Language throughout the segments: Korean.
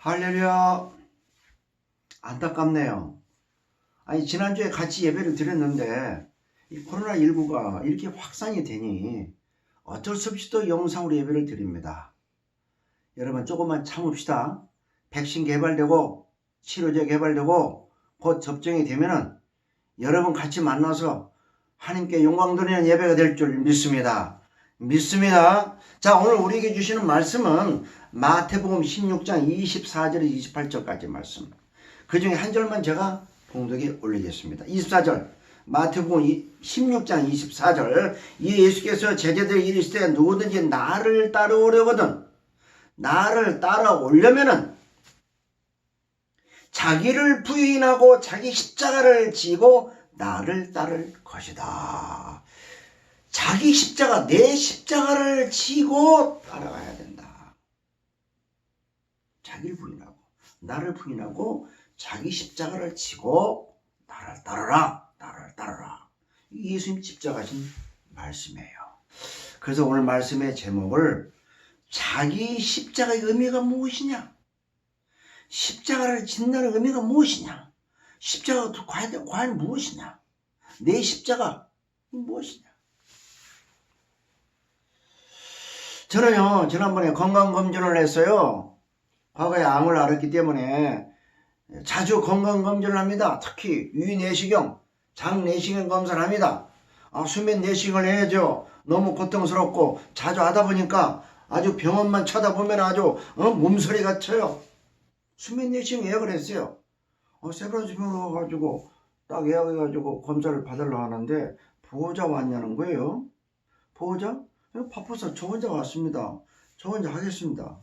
할렐루야. 안타깝네요. 아니 지난주에 같이 예배를 드렸는데 이 코로나19가 이렇게 확산이 되니 어쩔 수 없이 또 영상으로 예배를 드립니다. 여러분 조금만 참읍시다. 백신 개발되고 치료제 개발되고 곧 접종이 되면은 여러분 같이 만나서 하나님께 영광 돌리는 예배가 될 줄 믿습니다. 자, 오늘 우리에게 주시는 말씀은 마태복음 16장 24절에서 28절까지 말씀. 그 중에 한 절만 제가 봉독에 올리겠습니다. 24절 마태복음 16장 24절 이 예수께서 제자들에게 이르시되 누구든지 나를 따라오려거든 나를 따라오려면은 자기를 부인하고 자기 십자가를 지고 나를 따를 것이다. 자기 십자가, 내 십자가를 지고 따라가야 된다. 자기를 부인하고, 나를 부인하고, 자기 십자가를 지고, 나를 따르라, 나를 따르라. 예수님 십자가신 말씀이에요. 그래서 오늘 말씀의 제목을 자기 십자가의 의미가 무엇이냐? 십자가를 짓는 의미가 무엇이냐? 십자가가 과연 무엇이냐? 내 십자가 무엇이냐? 저는요, 지난번에 건강검진을 했어요. 과거에 암을 앓았기 때문에 자주 건강검진을 합니다. 특히 위내시경, 장내시경 검사를 합니다. 수면 내시경을 해야죠. 너무 고통스럽고 자주 하다 보니까 아주 병원만 쳐다보면 아주 몸서리가 쳐요. 수면 내시경 예약을 했어요. 세브란스병원으로 가가지고 딱 예약해가지고 검사를 받으려고 하는데 보호자 왔냐는 거예요. 보호자? 바빠서 저 혼자 왔습니다. 저 혼자 하겠습니다.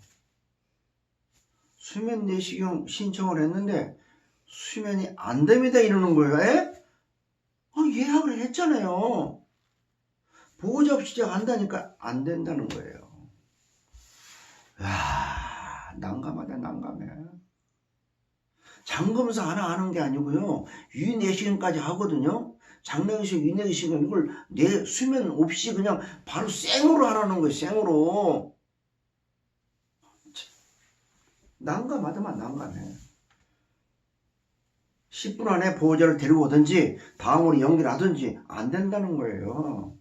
수면 내시경 신청을 했는데 수면이 안 됩니다 이러는 거예요. 예약을 했잖아요. 보호자 없이 제가 한다니까 안 된다는 거예요. 난감하다 난감해. 장검사 하나 하는 게 아니고요. 위내시경까지 하거든요. 장내시경, 위내시경 이걸 내 수면 없이 그냥 바로 생으로 하라는 거예요. 생으로. 난감하더만 난감해. 10분 안에 보호자를 데리고 오든지 다음으로 연기를 하든지 안 된다는 거예요.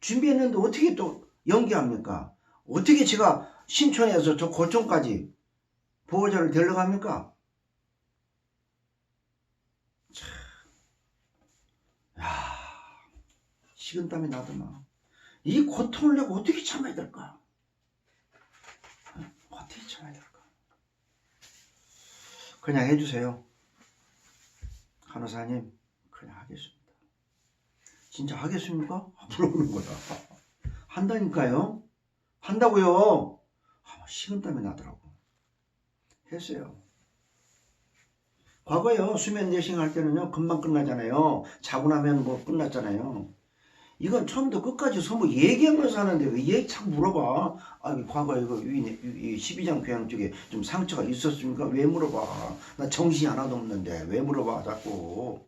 준비했는데 어떻게 또 연기합니까? 어떻게 제가 신촌에서 저 고촌까지 보호자를 데리러 갑니까? 식은땀이 나더만. 이 고통을 내가 어떻게 참아야 될까? 어떻게 참아야 될까? 그냥 해주세요. 간호사님, 그냥 하겠습니다. 진짜 하겠습니까? 물어보는 거야. 한다니까요? 한다고요? 식은땀이 나더라고. 했어요. 과거에요. 수면 내시경 할 때는요. 금방 끝나잖아요. 자고 나면 뭐 끝났잖아요. 이건 처음부터 끝까지 전부 얘기하면서 하는데 왜 얘기 자꾸 물어봐. 과거에 이거 12장 교양 쪽에 좀 상처가 있었습니까? 왜 물어봐. 나 정신이 하나도 없는데 왜 물어봐 자꾸.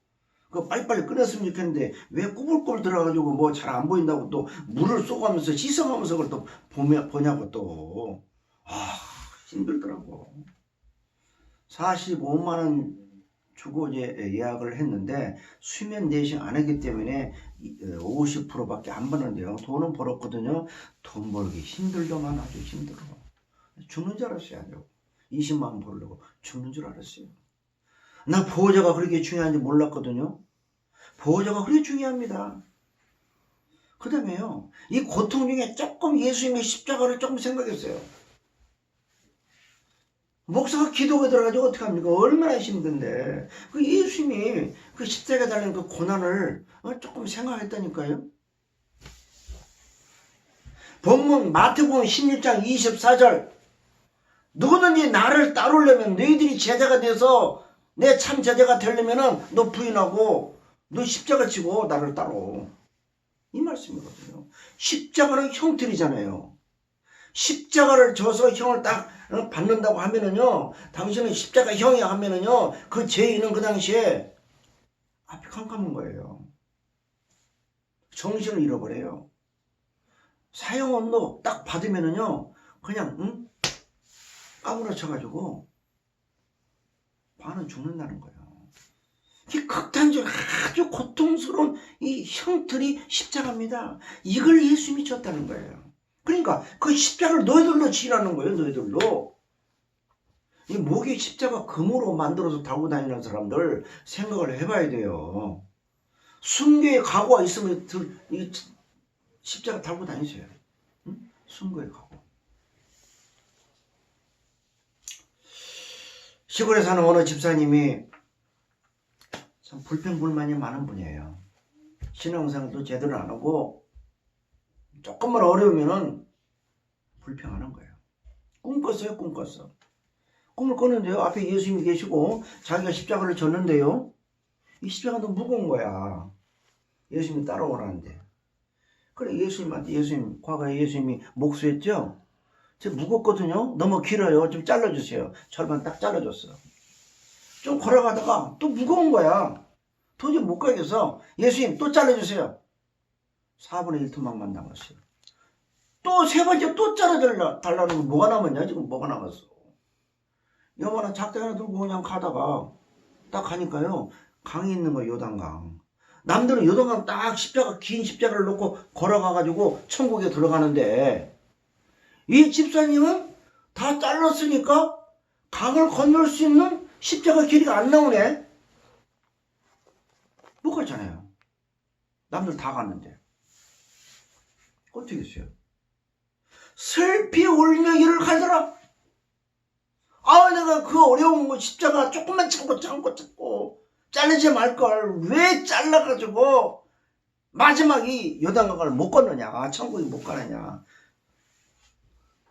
그거 빨리빨리 끊었으면 좋겠는데 왜 꾸불꾸불 들어가지고 뭐 잘 안 보인다고 또 물을 쏘가면서 씻어가면서 그걸 또 보냐고 또. 힘들더라고. 45만 원 주고 이제 예약을 했는데 수면 내시경 안 했기 때문에 50%밖에 안 받는데요. 돈은 벌었거든요. 돈 벌기 힘들더만 아주 힘들어. 죽는 줄 알았어요. 20만 원 벌려고 죽는 줄 알았어요. 나 보호자가 그렇게 중요한지 몰랐거든요. 보호자가 그렇게 중요합니다. 그 다음에요. 이 고통 중에 조금 예수님의 십자가를 조금 생각했어요. 목사가 기도가 들어가지고 어떡합니까? 얼마나 힘든데. 그 예수님이 그 십자가에 달린 그 고난을 조금 생각했다니까요. 본문 마태복음 16장 24절 누구든지 나를 따르려면 너희들이 제자가 돼서 내 참 제자가 되려면은 너 부인하고 너 십자가 지고 나를 따라. 이 말씀이거든요. 십자가는 형틀이잖아요. 십자가를 져서 형을 딱 받는다고 하면은요, 당신은 십자가 형이 하면은요, 그 죄인은 그 당시에 앞이 캄캄한 거예요. 정신을 잃어버려요. 사형원도 딱 받으면은요, 그냥 까무러쳐가지고 반은 죽는다는 거예요. 이 극단적으로 아주 고통스러운 이 형틀이 십자가입니다. 이걸 예수님이 졌다는 거예요. 그러니까 그 십자가를 너희들로 지라는 거예요. 너희들로. 이 목에 십자가 금으로 만들어서 달고 다니는 사람들 생각을 해봐야 돼요. 순교의 각오가 있으면 이 십자가 달고 다니세요. 응? 순교의 각오. 시골에 사는 어느 집사님이 참 불평불만이 많은 분이에요. 신앙생활도 제대로 안 하고 조금만 어려우면은 불평하는 거예요. 꿈 꿨어요. 꿈 꿨어. 꿈을 꿨는데요. 앞에 예수님이 계시고 자기가 십자가를 졌는데요. 이 십자가 너무 무거운 거야. 예수님이 따라오라는데. 그래 예수님한테 과거에 예수님이 목수했죠. 저 무겁거든요. 너무 길어요. 좀 잘라주세요. 절반 딱 잘라줬어. 좀 걸어가다가 또 무거운 거야. 도저히 못 가겠어. 예수님 또 잘라주세요. 4분의 1 토막만 남았어요. 또 세 번째 또 잘라달라는 거 뭐가 남았냐? 지금 뭐가 남았어? 요만한 작대 하나 들고 그냥 가다가 딱 가니까요. 강이 있는 거예요. 요단강. 남들은 요단강 딱 긴 십자가를 놓고 걸어가가지고 천국에 들어가는데 이 집사님은 다 잘랐으니까 강을 건널 수 있는 십자가 길이가 안 나오네. 못 갔잖아요. 남들 다 갔는데. 어떻게 했어요? 슬피 울며 이를 가더라. 아, 내가 그 어려운 거 십자가 조금만 참고 자르지 말걸. 왜 잘라가지고 마지막 이 요단강을 못 건너냐. 천국에 못 가느냐.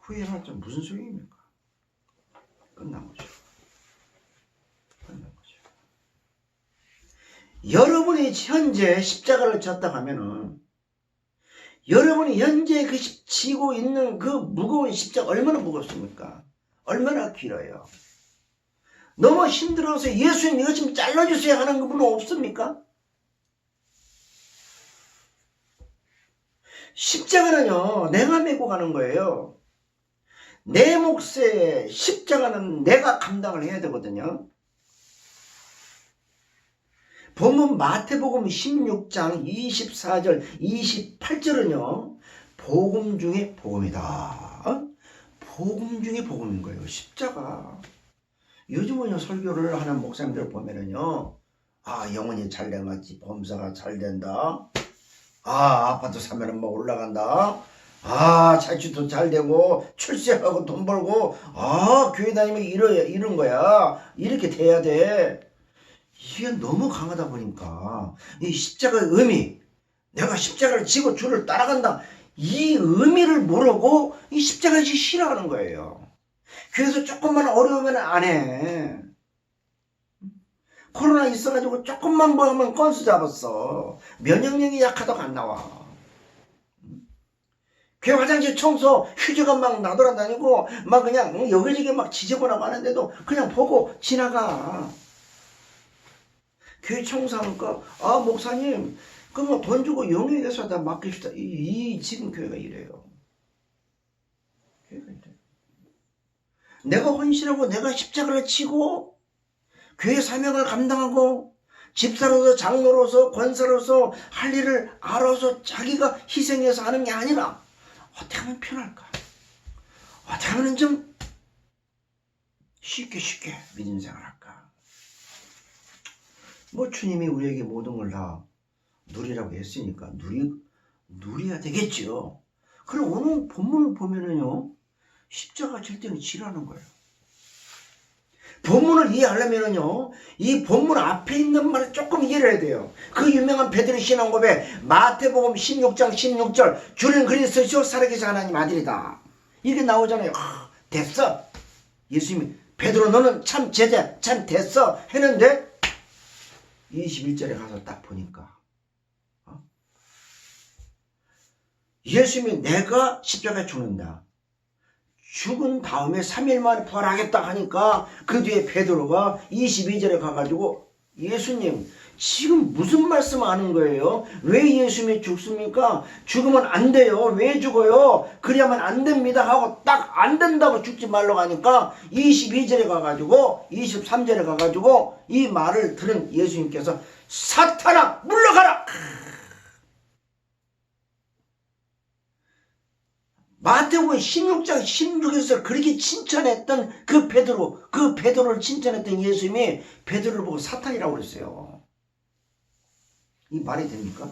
후회해봤자 무슨 소용입니까? 끝난 거죠. 여러분이 현재 십자가를 졌다 하면은 여러분이 현재 그 지고 있는 그 무거운 십자가 얼마나 무겁습니까? 얼마나 길어요? 너무 힘들어서 예수님 이거 좀 잘라주세요 하는 분은 없습니까? 십자가는요 내가 메고 가는 거예요. 내 몫의 십자가는 내가 감당을 해야 되거든요. 본문 마태복음 16장 24절 28절은요 복음 중에 복음이다. 복음 중에 복음인 거예요. 십자가. 요즘은요 설교를 하는 목사님들 보면은요 영혼이 잘 된같이 범사가 잘 된다. 아파트 사면은 뭐 올라간다. 자취도 잘 되고 출세하고 돈 벌고 교회 다니면 이런 거야. 이렇게 돼야 돼. 이게 너무 강하다 보니까 이 십자가의 의미, 내가 십자가를 지고 주를 따라간다, 이 의미를 모르고 이 십자가를 싫어하는 거예요. 그래서 조금만 어려우면 안 해. 코로나 있어가지고 조금만 뭐 하면 건수 잡았어. 면역력이 약하다고 안 나와. 교회 화장실 청소 휴지가 막 나돌아다니고 막 그냥 여기저기 막 지저분하고 하는데도 그냥 보고 지나가. 교회 청소하는 거, 목사님, 그럼 돈 주고 용역에서다 맡깁시다. 지금 교회가 이래요. 교회가 이래. 내가 헌신하고 내가 십자가를 치고 교회 사명을 감당하고 집사로서 장로로서 권사로서 할 일을 알아서 자기가 희생해서 하는 게 아니라 어떻게 하면 편할까? 어떻게 하면 좀 쉽게 믿음 생활할까? 뭐 주님이 우리에게 모든 걸 다 누리라고 했으니까 누려야 되겠죠. 그럼 오늘 본문을 보면은요 십자가 질 때는 지라는 거예요. 본문을 이해하려면은요 이 본문 앞에 있는 말을 조금 이해를 해야 돼요. 그 유명한 베드로 신앙 고백 마태복음 16장 16절 주는 그리스도시요 살아계신 하나님 아들이다. 이렇게 나오잖아요. 됐어. 예수님이 베드로 너는 참 제자 참 됐어 했는데 21절에 가서 딱 보니까 예수님이 내가 십자가에 죽는다. 죽은 다음에 3일 만에 부활하겠다 하니까 그 뒤에 베드로가 22절에 가가지고 예수님 지금 무슨 말씀하는 거예요? 왜 예수님이 죽습니까? 죽으면 안 돼요. 왜 죽어요? 그래야만 안 됩니다 하고 딱 안 된다고 죽지 말라고 하니까 22절에 가가지고 23절에 가가지고 이 말을 들은 예수님께서 사탄아 물러가라! 마태복음 16장 16에서 그렇게 칭찬했던 그 베드로를 칭찬했던 예수님이 베드로를 보고 사탄이라고 그랬어요. 이 말이 됩니까?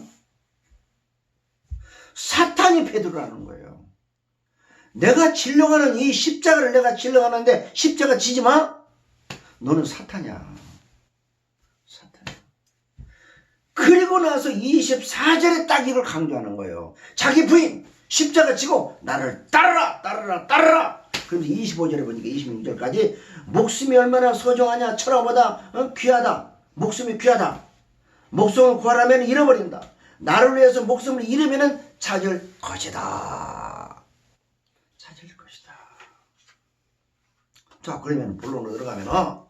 사탄이 베드로라는 거예요. 내가 질러가는 이 십자가를 내가 질러가는데 십자가 지지 마? 너는 사탄이야. 사탄이야. 그리고 나서 24절에 딱 이걸 강조하는 거예요. 자기 부인 십자가 지고 나를 따르라 따르라 따르라. 그런데 25절에 보니까 26절까지 목숨이 얼마나 소중하냐. 천하보다 귀하다. 목숨이 귀하다. 목숨을 구하라면 잃어버린다. 나를 위해서 목숨을 잃으면 찾을 것이다. 찾을 것이다. 자, 그러면 본론으로 들어가면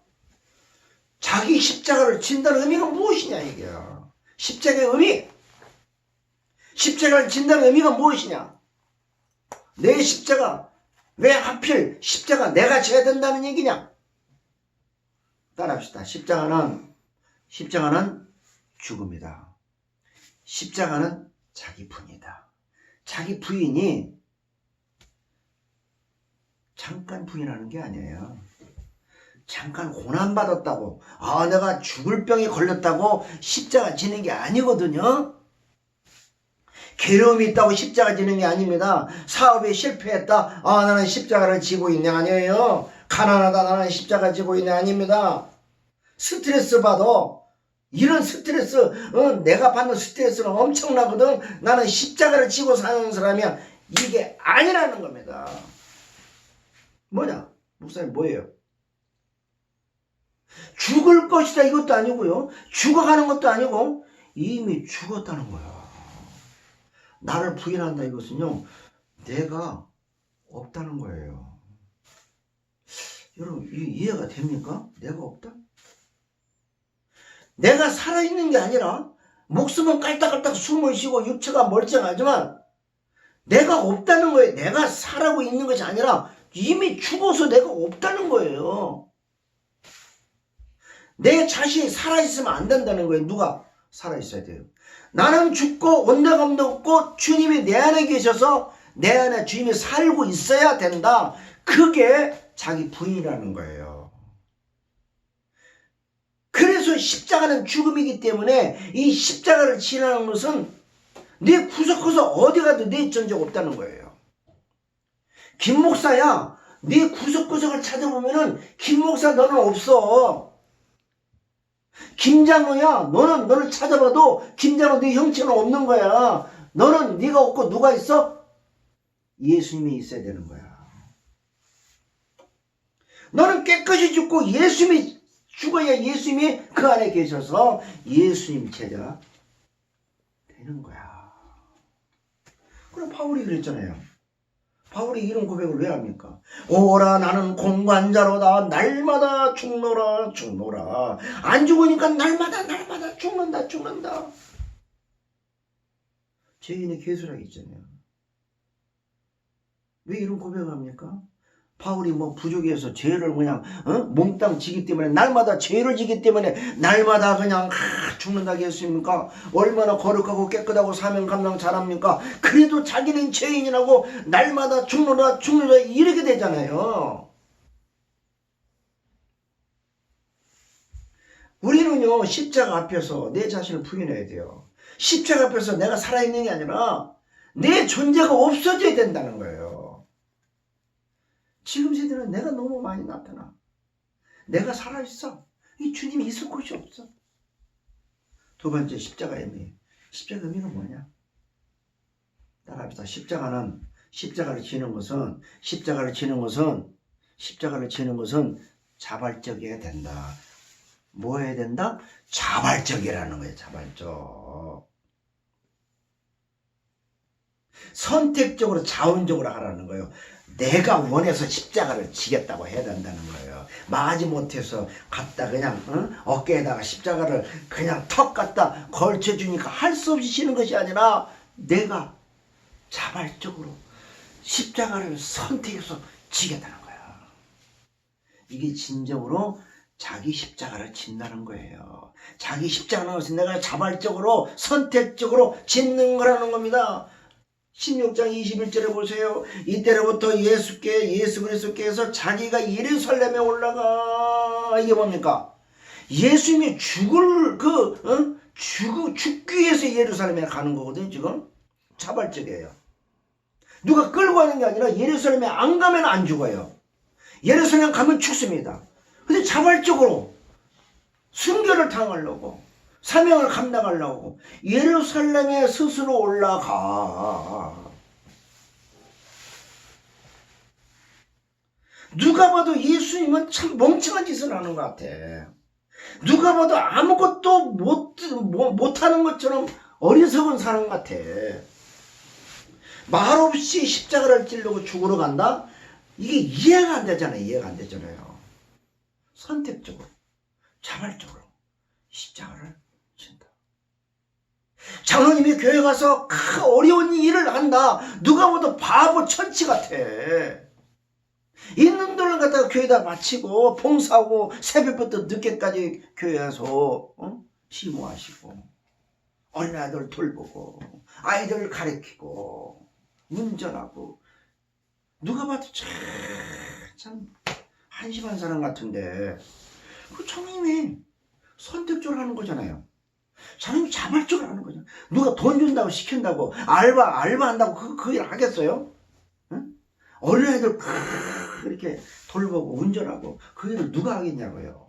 자기 십자가를 진다는 의미가 무엇이냐 이게. 십자가의 의미. 십자가를 진다는 의미가 무엇이냐. 내 십자가 왜 하필 십자가 내가 져야 된다는 얘기냐. 따라합시다. 십자가는 죽음이다. 십자가는 자기 부인이다. 자기 부인이 잠깐 부인하는 게 아니에요. 잠깐 고난받았다고 내가 죽을 병에 걸렸다고 십자가 지는 게 아니거든요. 괴로움이 있다고 십자가 지는 게 아닙니다. 사업에 실패했다. 나는 십자가를 지고 있네 아니에요. 가난하다 나는 십자가 지고 있네 아닙니다. 스트레스 받아. 이런 스트레스, 내가 받는 스트레스는 엄청나거든. 나는 십자가를 지고 사는 사람이야. 이게 아니라는 겁니다. 뭐냐? 목사님 뭐예요? 죽을 것이다 이것도 아니고요. 죽어가는 것도 아니고 이미 죽었다는 거야. 나를 부인한다 이것은요. 내가 없다는 거예요. 여러분 이해가 됩니까? 내가 없다? 내가 살아있는 게 아니라 목숨은 깔딱깔딱 숨을 쉬고 육체가 멀쩡하지만 내가 없다는 거예요. 내가 살아고 있는 것이 아니라 이미 죽어서 내가 없다는 거예요. 내 자신이 살아있으면 안 된다는 거예요. 누가 살아있어야 돼요. 나는 죽고 온데감도 없고 주님이 내 안에 계셔서 내 안에 주님이 살고 있어야 된다. 그게 자기 부인이라는 거예요. 그래서 십자가는 죽음이기 때문에 이 십자가를 지나는 것은 네 구석구석 어디 가도 네 전적 없다는 거예요. 김 목사야, 네 구석구석을 찾아보면은 김 목사 너는 없어. 김장로야, 너를 찾아봐도 김장로 네 형체는 없는 거야. 너는 네가 없고 누가 있어? 예수님이 있어야 되는 거야. 너는 깨끗이 죽고 예수님이 죽어야 예수님이 그 안에 계셔서 예수님 제자 되는 거야. 그럼 바울이 그랬잖아요. 바울이 이런 고백을 왜 합니까? 오라 나는 공관자로다. 날마다 죽노라 죽노라. 안 죽으니까 날마다 죽는다. 죄인의 괴수라고 있잖아요. 왜 이런 고백을 합니까? 바울이 부족해서 죄를 그냥 몽땅 지기 때문에 날마다 죄를 지기 때문에 날마다 그냥 죽는다겠습니까? 얼마나 거룩하고 깨끗하고 사명 감당 잘합니까? 그래도 자기는 죄인이라고 날마다 죽노라 이렇게 되잖아요. 우리는요 십자가 앞에서 내 자신을 부인해야 돼요. 십자가 앞에서 내가 살아있는 게 아니라 내 존재가 없어져야 된다는 거예요. 지금 세대는 내가 너무 많이 나타나. 내가 살아있어. 이 주님이 있을 곳이 없어. 두 번째 십자가의 의미. 십자가의 의미는 뭐냐? 따라합시다. 십자가를 지는 것은 자발적이어야 된다. 뭐 해야 된다? 자발적이라는 거예요. 자발적. 선택적으로 자원적으로 하라는 거예요. 내가 원해서 십자가를 지겠다고 해야 된다는 거예요. 마지 못해서 갖다 그냥 어깨에다가 십자가를 그냥 턱 갖다 걸쳐주니까 할 수 없이 지는 것이 아니라 내가 자발적으로 십자가를 선택해서 지겠다는 거야. 이게 진정으로 자기 십자가를 짓는다는 거예요. 자기 십자가는 것은 내가 자발적으로 선택적으로 짓는 거라는 겁니다. 16장 21절에 보세요. 이때로부터 예수 그리스도께서 자기가 예루살렘에 올라가, 이게 뭡니까? 예수님이 죽기 위해서 예루살렘에 가는 거거든요. 지금 자발적이에요. 누가 끌고 가는 게 아니라 예루살렘에 안 가면 안 죽어요. 예루살렘 가면 죽습니다. 근데 자발적으로 순교를 당하려고, 사명을 감당하려고 예루살렘에 스스로 올라가. 누가 봐도 예수님은 참 멍청한 짓을 하는 것 같아. 누가 봐도 아무것도 못하는 것처럼 어리석은 사람 같아. 말없이 십자가를 찌르고 죽으러 간다? 이게 이해가 안 되잖아요. 이해가 안 되잖아요. 선택적으로, 자발적으로 십자가를 진다. 장로님이 교회 가서 어려운 일을 한다. 누가 봐도 바보 천치 같아. 있는 돈을 갖다가 교회에다 바치고 봉사하고 새벽부터 늦게까지 교회에서 시무하시고 어린아이들 돌보고 아이들 가르치고 운전하고 누가 봐도 참 한심한 사람 같은데 그 장로님이 선택적으로 하는 거잖아요. 장로님이 자발적으로 하는 거잖아요. 누가 돈 준다고 시킨다고 알바한다고 그 일 하겠어요? 응? 어린아이들 이렇게 돌보고 운전하고 그 일을 누가 하겠냐고요.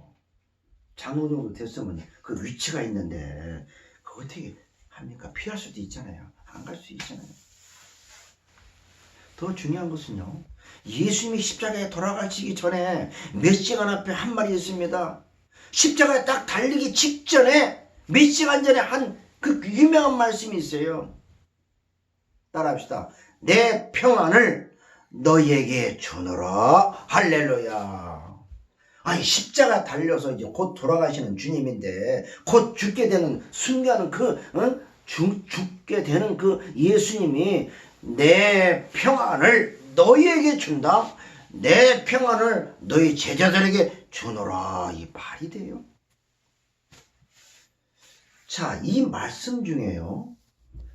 장로 정도 됐으면 그 위치가 있는데 그거 어떻게 합니까? 피할 수도 있잖아요. 안 갈 수 있잖아요. 더 중요한 것은요, 예수님이 십자가에 돌아가시기 전에 몇 시간 앞에 한 말이 있습니다. 십자가에 딱 달리기 직전에 몇 시간 전에 한 그 유명한 말씀이 있어요. 따라합시다. 내 평안을 너희에게 주노라. 할렐루야. 아니 십자가 달려서 이제 곧 돌아가시는 주님인데 곧 죽게 되는 순간은 죽게 되는 그 예수님이 내 평안을 너희에게 준다. 내 평안을 너희 제자들에게 주노라. 이 말이 돼요. 자, 이 말씀 중에요.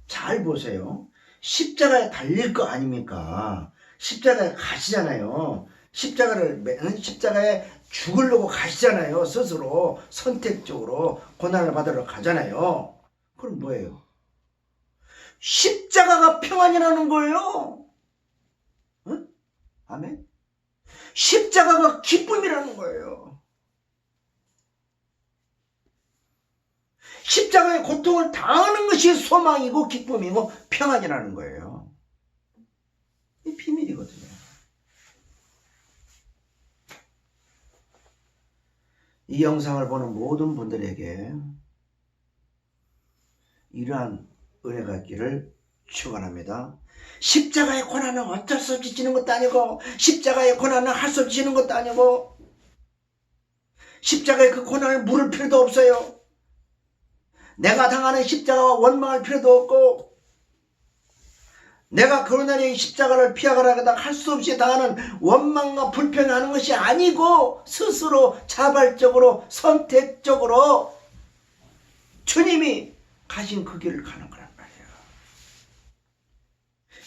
잘 보세요. 십자가에 달릴 거 아닙니까? 십자가에 가시잖아요. 십자가에 죽으려고 가시잖아요. 스스로 선택적으로 고난을 받으러 가잖아요. 그럼 뭐예요? 십자가가 평안이라는 거예요. 응? 아멘? 십자가가 기쁨이라는 거예요. 십자가의 고통을 당하는 것이 소망이고 기쁨이고 평안이라는 거예요. 이 비밀이거든요. 이 영상을 보는 모든 분들에게 이러한 은혜가 있기를 축원합니다. 십자가의 고난은 어쩔 수 없이 지는 것도 아니고 십자가의 고난은 할 수 없이 지는 것도 아니고 십자가의 그 고난을 물을 필요도 없어요. 내가 당하는 십자가와 원망할 필요도 없고 내가 고난의 십자가를 피하가라다 할 수 없이 당하는 원망과 불평하는 것이 아니고 스스로 자발적으로 선택적으로 주님이 가신 그 길을 가는 거란 말이에요.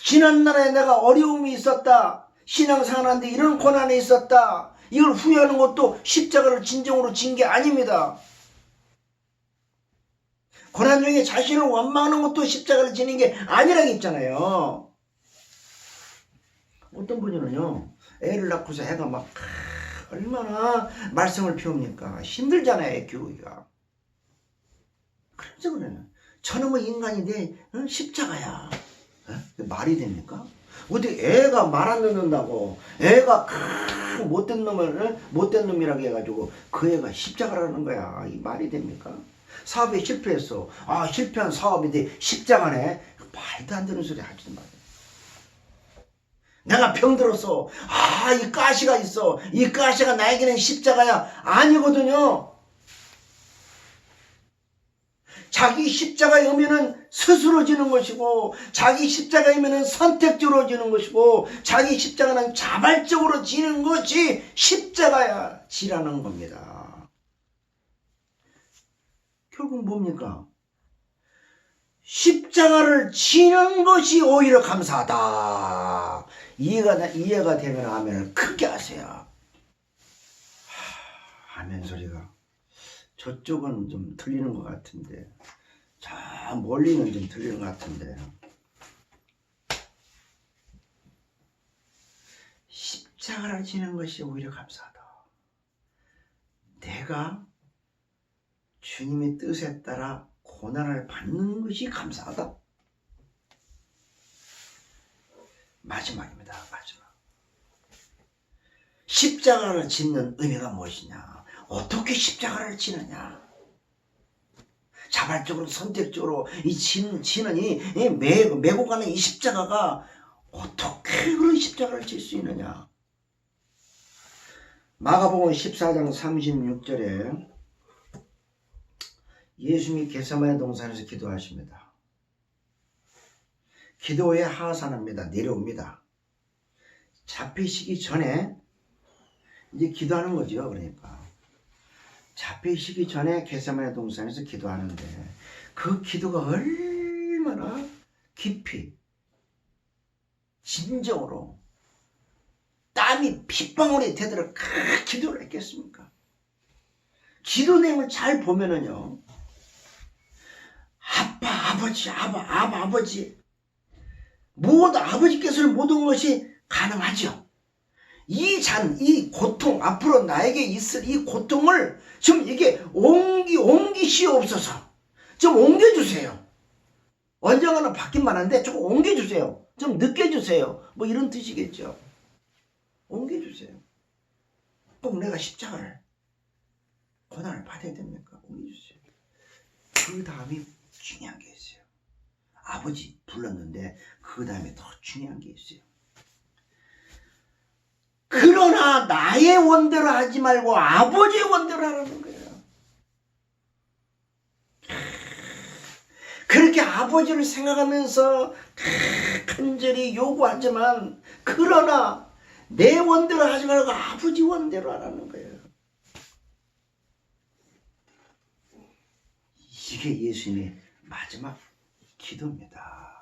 지난날에 내가 어려움이 있었다. 신앙생활하는데 이런 고난이 있었다. 이걸 후회하는 것도 십자가를 진정으로 진 게 아닙니다. 고난 중에 자신을 원망하는 것도 십자가를 지는 게 아니라고 했잖아요. 어떤 분이는요, 애를 낳고서 애가 막 얼마나 말썽을 피웁니까? 힘들잖아요, 애 키우기가. 그래서 그래요. 저놈의 인간인데 십자가야. 말이 됩니까? 어떻게 애가 말 안 듣는다고 애가 못된 놈이라고 해가지고 그 애가 십자가라는 거야. 이 말이 됩니까? 사업에 실패했어. 실패한 사업인데 십자가네. 말도 안 되는 소리 하지도 마세요. 내가 병들었어. 아, 이 가시가 있어. 이 가시가 나에게는 십자가야. 아니거든요. 자기 십자가에 오면은 스스로 지는 것이고, 자기 십자가에 오면은 선택적으로 지는 것이고, 자기 십자가는 자발적으로 지는 것이 십자가야 지라는 겁니다. 결국 뭡니까? 십자가를 지는 것이 오히려 감사하다. 이해가 되면 아멘을 크게 하세요. 아멘 소리가 저쪽은 좀 들리는 것 같은데, 저 멀리는 좀 들리는 것 같은데, 십자가를 지는 것이 오히려 감사하다. 내가 주님의 뜻에 따라 고난을 받는 것이 감사하다. 마지막입니다. 마지막. 십자가를 짓는 의미가 무엇이냐? 어떻게 십자가를 지느냐? 자발적으로 선택적으로 이 지는 이 메고 가는 이 십자가가 어떻게 그런 십자가를 질 수 있느냐? 마가복음 14장 36절에 예수님이 겟세마네 동산에서 기도하십니다. 기도에 하산합니다. 내려옵니다. 잡히시기 전에 이제 기도하는 거죠. 그러니까 잡히시기 전에 겟세마네 동산에서 기도하는데 그 기도가 얼마나 깊이 진정으로 땀이 핏방울이 되도록 그 기도를 했겠습니까? 기도 내용을 잘 보면은요, 아버지 모두 아버지께서는 모든 것이 가능하죠. 이 고통, 앞으로 나에게 있을 이 고통을 좀 이게 옮기시옵소서. 좀 옮겨주세요. 언젠가는 바뀐만 한데 조금 옮겨주세요. 좀 늦게 주세요. 뭐 이런 뜻이겠죠. 옮겨주세요. 꼭 내가 십자가를 고난을 받아야 됩니까? 옮겨주세요. 그 다음이 중요한 게 있어요. 아버지 불렀는데 그 다음에 더 중요한 게 있어요. 그러나 나의 원대로 하지 말고 아버지의 원대로 하라는 거예요. 그렇게 아버지를 생각하면서 간절히 요구하지만 그러나 내 원대로 하지 말고 아버지 원대로 하라는 거예요. 이게 예수님의 마지막 기도입니다.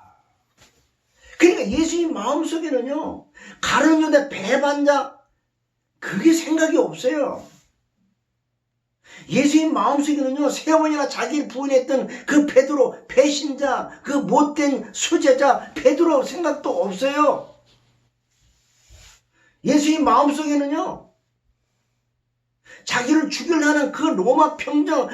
그러니까 예수님 마음속에는요, 가룟 유다 배반자 그게 생각이 없어요. 예수님 마음속에는요, 세 번이나 자기를 부인했던 그 베드로, 배신자, 그 못된 수제자 베드로 생각도 없어요. 예수님 마음속에는요, 자기를 죽이려 하는 그 로마 평정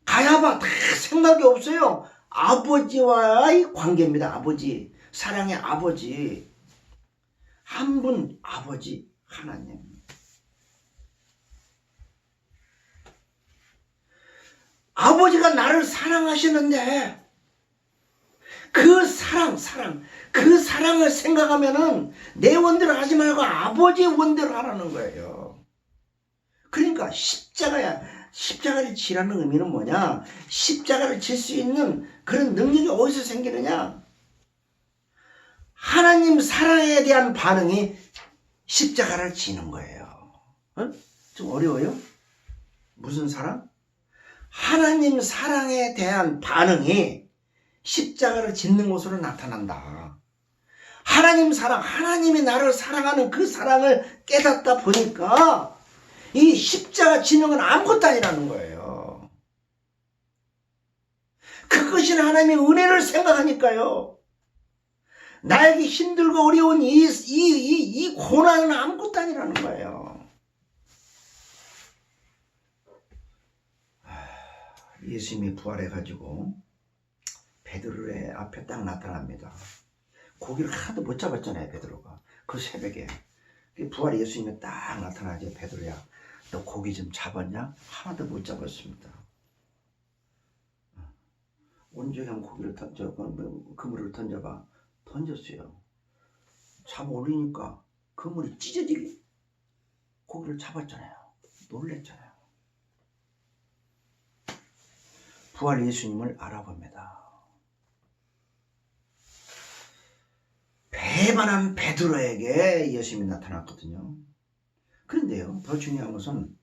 가야바 다 생각이 없어요. 아버지와의 관계입니다. 아버지, 사랑의 아버지, 한 분 아버지 하나님. 아버지가 나를 사랑하시는데 그 그 사랑을 생각하면은 내 원대로 하지 말고 아버지 원대로 하라는 거예요. 그러니까 십자가를 지라는 의미는 뭐냐? 십자가를 질 수 있는 그런 능력이 어디서 생기느냐? 하나님 사랑에 대한 반응이 십자가를 지는 거예요. 좀 어려워요? 무슨 사랑? 하나님 사랑에 대한 반응이 십자가를 짓는 것으로 나타난다. 하나님 사랑, 하나님이 나를 사랑하는 그 사랑을 깨닫다 보니까 이 십자가 지는 건 아무것도 아니라는 거예요. 그것이 하나님의 은혜를 생각하니까요, 나에게 힘들고 어려운 이 고난은 아무것도 아니라는 거예요. 예수님이 부활해가지고 베드로의 앞에 딱 나타납니다. 고기를 하나도 못 잡았잖아요, 베드로가. 그 새벽에. 부활 예수님이 딱 나타나죠. 베드로야, 너 고기 좀 잡았냐? 하나도 못 잡았습니다. 온전히 고기를 던져, 그물을 던져봐. 던졌어요. 잡아 올리니까 그물이 찢어지게 고기를 잡았잖아요. 놀랬잖아요. 부활 예수님을 알아봅니다. 배반한 베드로에게 예수님이 나타났거든요. 그런데요, 더 중요한 것은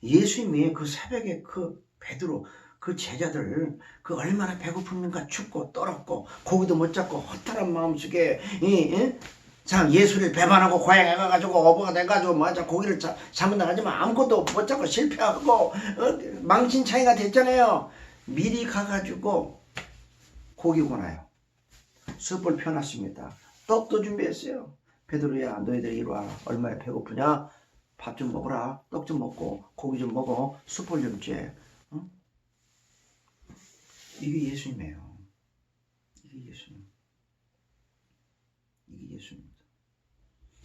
예수님이 그 새벽에 그 베드로, 그 제자들, 그 얼마나 배고픕니까? 춥고 떨었고 고기도 못 잡고 허탈한 마음속에 참 예수를 배반하고 고향에 가가지고 어부가 돼가지고 맞아 고기를 잡은 나가지만 아무것도 못 잡고 실패하고 망신창이가 됐잖아요. 미리 가가지고 고기 구나요. 숯불 펴놨습니다. 떡도 준비했어요. 베드로야, 너희들이 이리 와. 얼마나 배고프냐? 밥 좀 먹어라. 떡 좀 먹고 고기 좀 먹어. 숯불 좀 쬐. 응? 이게 예수님이에요. 이게 예수님. 이게 예수님입니다.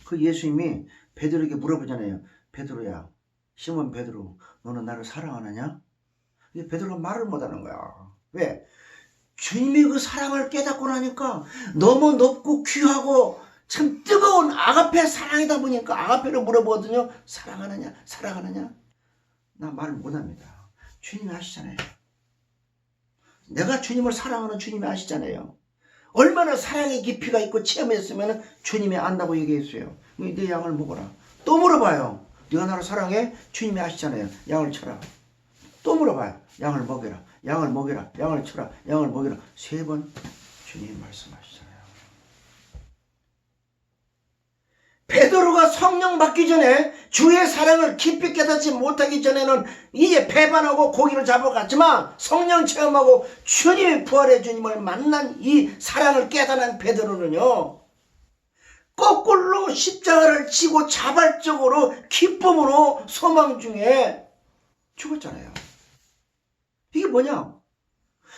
그 예수님이 베드로에게 물어보잖아요. 베드로야, 시몬 베드로, 너는 나를 사랑하느냐? 베드로가 말을 못하는 거야. 왜? 주님이 그 사랑을 깨닫고 나니까 너무 높고 귀하고 참 뜨거운 아가페 사랑이다 보니까 아가페를 물어보거든요. 사랑하느냐? 사랑하느냐? 나 말을 못합니다. 주님이 아시잖아요. 내가 주님을 사랑하는 주님이 아시잖아요. 얼마나 사랑의 깊이가 있고 체험했으면 주님이 안다고 얘기했어요. 내 양을 먹어라. 또 물어봐요. 네가 나를 사랑해? 주님이 아시잖아요. 양을 쳐라. 또 물어봐요. 양을 먹여라. 양을 먹여라. 양을 쳐라. 양을 먹여라. 3번 주님이 말씀하시잖아요. 베드로가 성령 받기 전에 주의 사랑을 깊이 깨닫지 못하기 전에는 이제 배반하고 고기를 잡아갔지만 성령 체험하고 주님의 부활의 주님을 만난 이 사랑을 깨달은 베드로는요, 거꾸로 십자가를 지고 자발적으로 기쁨으로 소망 중에 죽었잖아요. 이게 뭐냐?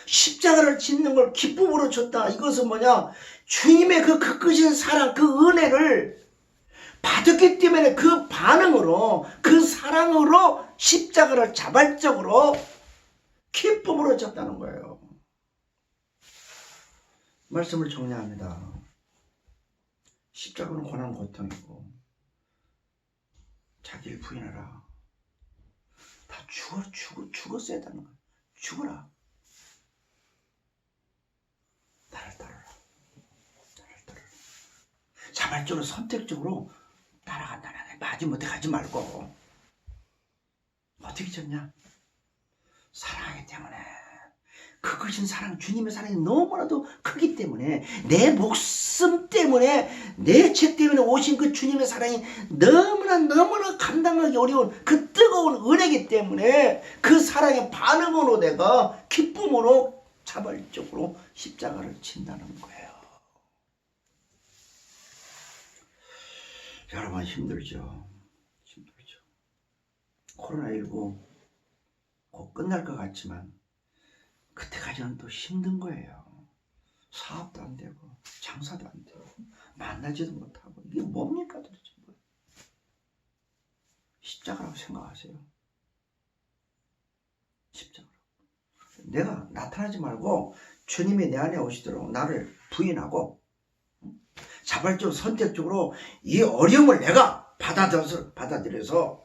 십자가를 짓는 걸 기쁨으로 줬다. 이것은 뭐냐? 주님의 그 크신 사랑, 그 은혜를 받았기 때문에 그 반응으로, 그 사랑으로 십자가를 자발적으로 기쁨으로 졌다는 거예요. 말씀을 정리합니다. 십자가는 고난 고통이고 자기를 부인하라. 다 죽었어야 되는 거야. 죽어라. 나를 따르라. 나를 따르라. 자발적으로 선택적으로 따라간다는 거야. 마지못해 가지 말고. 어떻게 졌냐? 사랑하기 때문에. 그것인 사랑, 주님의 사랑이 너무나도 크기 때문에, 내 목숨 때문에, 내 죄 때문에 오신 그 주님의 사랑이 너무나 감당하기 어려운 그 뜨거운 은혜이기 때문에 그 사랑의 반응으로 내가 기쁨으로 자발적으로 십자가를 친다는 거예요. 여러분 힘들죠? 힘들죠. 코로나19 곧 끝날 것 같지만 그때까지는 또 힘든 거예요. 사업도 안 되고 장사도 안 되고 만나지도 못하고 이게 뭡니까 도대체? 십자가라고 생각하세요. 십자가라고. 내가 나타나지 말고 주님이 내 안에 오시도록 나를 부인하고 자발적으로 선택적으로 이 어려움을 내가 받아들여서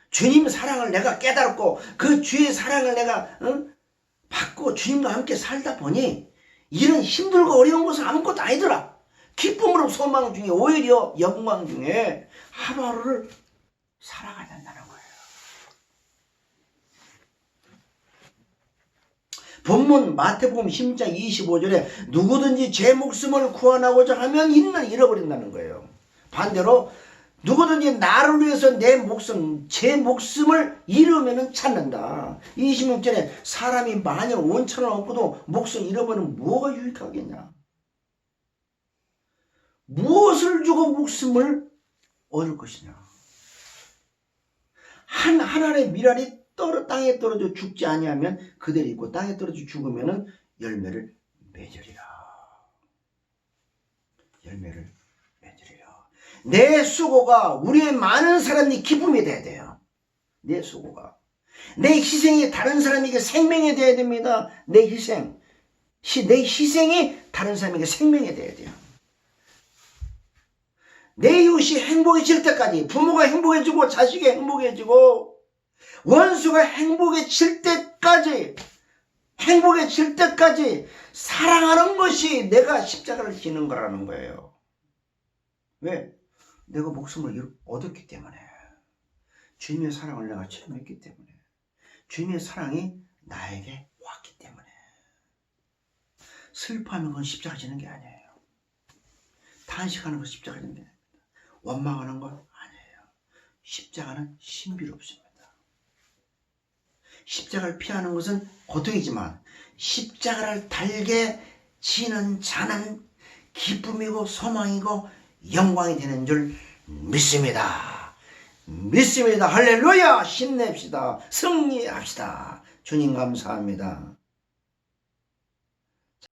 주님의 사랑을 내가 깨달았고 그 주의 사랑을 내가 받고 주님과 함께 살다 보니 이런 힘들고 어려운 것은 아무것도 아니더라. 기쁨으로 소망 중에 오히려 영광 중에 하루하루를 살아가야 된다는 거예요. 본문 마태복음 16장 25절에 누구든지 제 목숨을 구원하고자 하면 있는 잃어버린다는 거예요. 반대로 누구든지 나를 위해서 제 목숨을 잃으면 찾는다. 26절에 사람이 만일 온천을 얻고도 목숨 잃어버리면 뭐가 유익하겠냐? 무엇을 주고 목숨을 얻을 것이냐? 한 알의 밀알이 땅에 떨어져 죽지 아니하면 그대로 있고 땅에 떨어져 죽으면 열매를 맺으리라. 열매를 맺으리라. 내 수고가 우리의 많은 사람이 기쁨이 돼야 돼요. 내 수고가. 내 희생이 다른 사람에게 생명이 돼야 됩니다. 내 희생이 다른 사람에게 생명이 돼야 돼요. 내 이웃이 행복해질 때까지, 부모가 행복해지고 자식이 행복해지고 원수가 행복해질 때까지 사랑하는 것이 내가 십자가를 지는 거라는 거예요. 왜? 내가 목숨을 얻었기 때문에, 주님의 사랑을 내가 체험했기 때문에, 주님의 사랑이 나에게 왔기 때문에. 슬퍼하면 그건 십자가 지는 게 아니에요. 탄식하는 건 십자가 지는 게 아닙니다. 원망하는 건 아니에요. 십자가는 신비롭습니다. 십자가를 피하는 것은 고통이지만 십자가를 달게 지는 자는 기쁨이고 소망이고 영광이 되는 줄 믿습니다. 믿습니다. 할렐루야! 힘냅시다. 승리합시다. 주님 감사합니다.